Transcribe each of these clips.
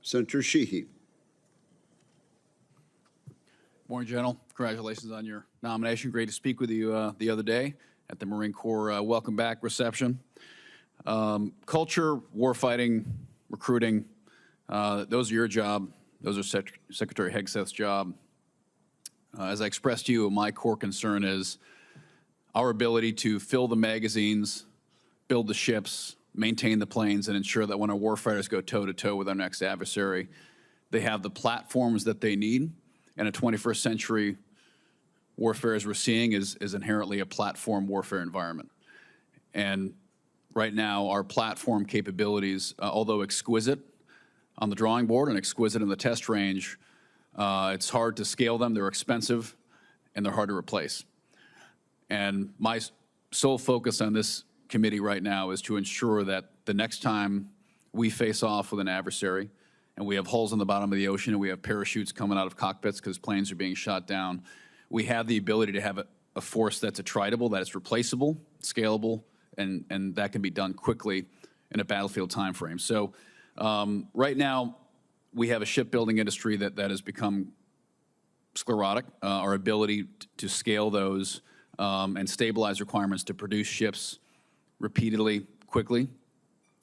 Senator Sheehy. Morning, General. Congratulations on your nomination. Great to speak with you the other day at the Marine Corps Welcome Back reception. Culture, warfighting, recruiting, those are your job. Those are Secretary Hegseth's job. As I expressed to you, my core concern is our ability to fill the magazines, build the ships, maintain the planes, and ensure that when our warfighters go toe-to-toe with our next adversary, they have the platforms that they need. And a 21st century warfare, as we're seeing, is inherently a platform warfare environment. And right now, our platform capabilities, although exquisite on the drawing board and exquisite in the test range, it's hard to scale them, they're expensive, and they're hard to replace. And my sole focus on this committee right now is to ensure that the next time we face off with an adversary, and we have holes in the bottom of the ocean, and we have parachutes coming out of cockpits because planes are being shot down, we have the ability to have a force that's attritable, that is replaceable, scalable, and that can be done quickly in a battlefield time frame. So right now, we have a shipbuilding industry that has become sclerotic. Our ability to scale those and stabilize requirements to produce ships repeatedly, quickly,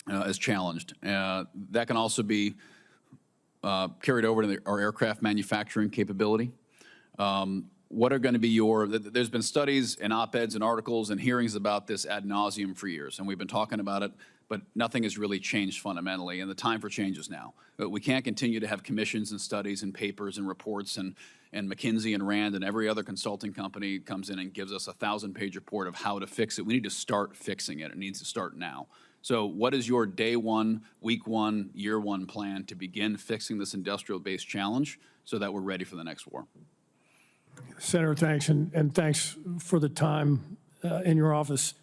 is challenged. That can also be carried over to our aircraft manufacturing capability. What are going to be there's been studies and op-eds and articles and hearings about this ad nauseum for years, and we've been talking about it, but nothing has really changed fundamentally, and the time for change is now. But we can't continue to have commissions and studies and papers and reports and McKinsey and Rand and every other consulting company comes in and gives us a 1,000-page report of how to fix it. We need to start fixing it. It needs to start now. So what is your day one, week one, year one plan to begin fixing this industrial-based challenge so that we're ready for the next war? Senator, thanks, and thanks for the time in your office.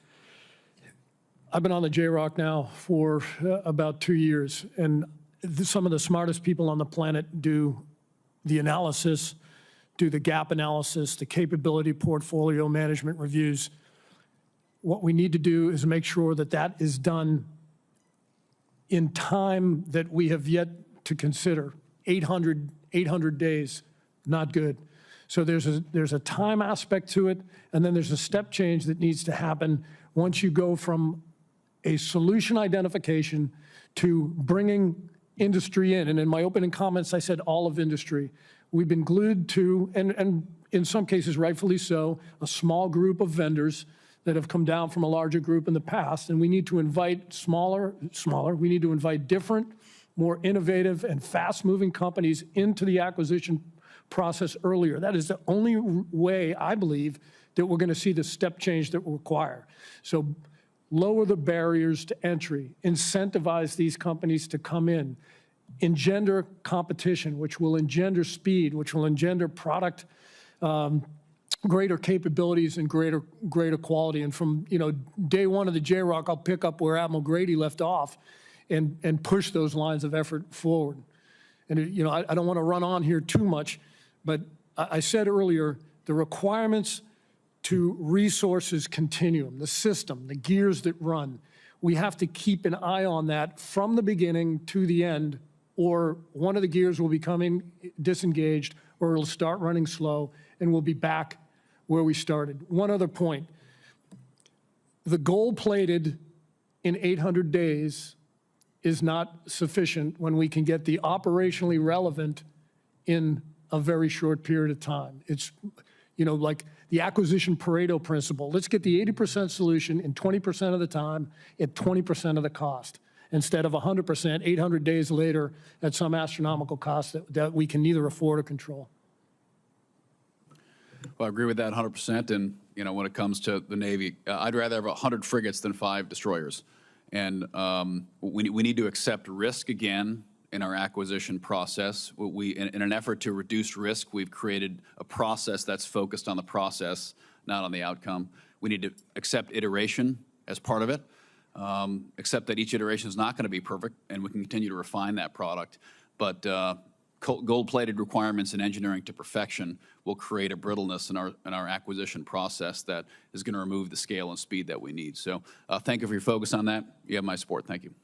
I've been on the JROC now for about 2 years, and some of the smartest people on the planet do the analysis, do the gap analysis, the capability portfolio management reviews. What we need to do is make sure that that is done in time that we have yet to consider. 800 days, not good. So there's a time aspect to it, and then there's a step change that needs to happen once you go from a solution identification to bringing industry in. And in my opening comments, I said all of industry. We've been glued to, and in some cases rightfully so, a small group of vendors that have come down from a larger group in the past, and we need to invite smaller, we need to invite different, more innovative and fast-moving companies into the acquisition process earlier. That is the only way, I believe, that we're going to see the step change that we require. So lower the barriers to entry, incentivize these companies to come in, engender competition, which will engender speed, which will engender product, greater capabilities and greater quality. And from day one of the JROC, I'll pick up where Admiral Grady left off and push those lines of effort forward. And I don't want to run on here too much, but I said earlier, the requirements to resources continuum, the system, the gears that run, we have to keep an eye on that from the beginning to the end, or one of the gears will become disengaged, or it'll start running slow, and we'll be back where we started. One other point. The gold-plated in 800 days is not sufficient when we can get the operationally relevant in a very short period of time. It's, like the acquisition Pareto principle. Let's get the 80% solution in 20% of the time at 20% of the cost, instead of 100%, 800 days later at some astronomical cost that we can neither afford or control. Well, I agree with that 100%. And, when it comes to the Navy, I'd rather have 100 frigates than 5 destroyers. And we need to accept risk again in our acquisition process. In an effort to reduce risk, we've created a process that's focused on the process, not on the outcome. We need to accept iteration as part of it, accept that each iteration is not going to be perfect, and we can continue to refine that product. But gold-plated requirements in engineering to perfection will create a brittleness in our acquisition process that is going to remove the scale and speed that we need. So thank you for your focus on that. You have my support. Thank you.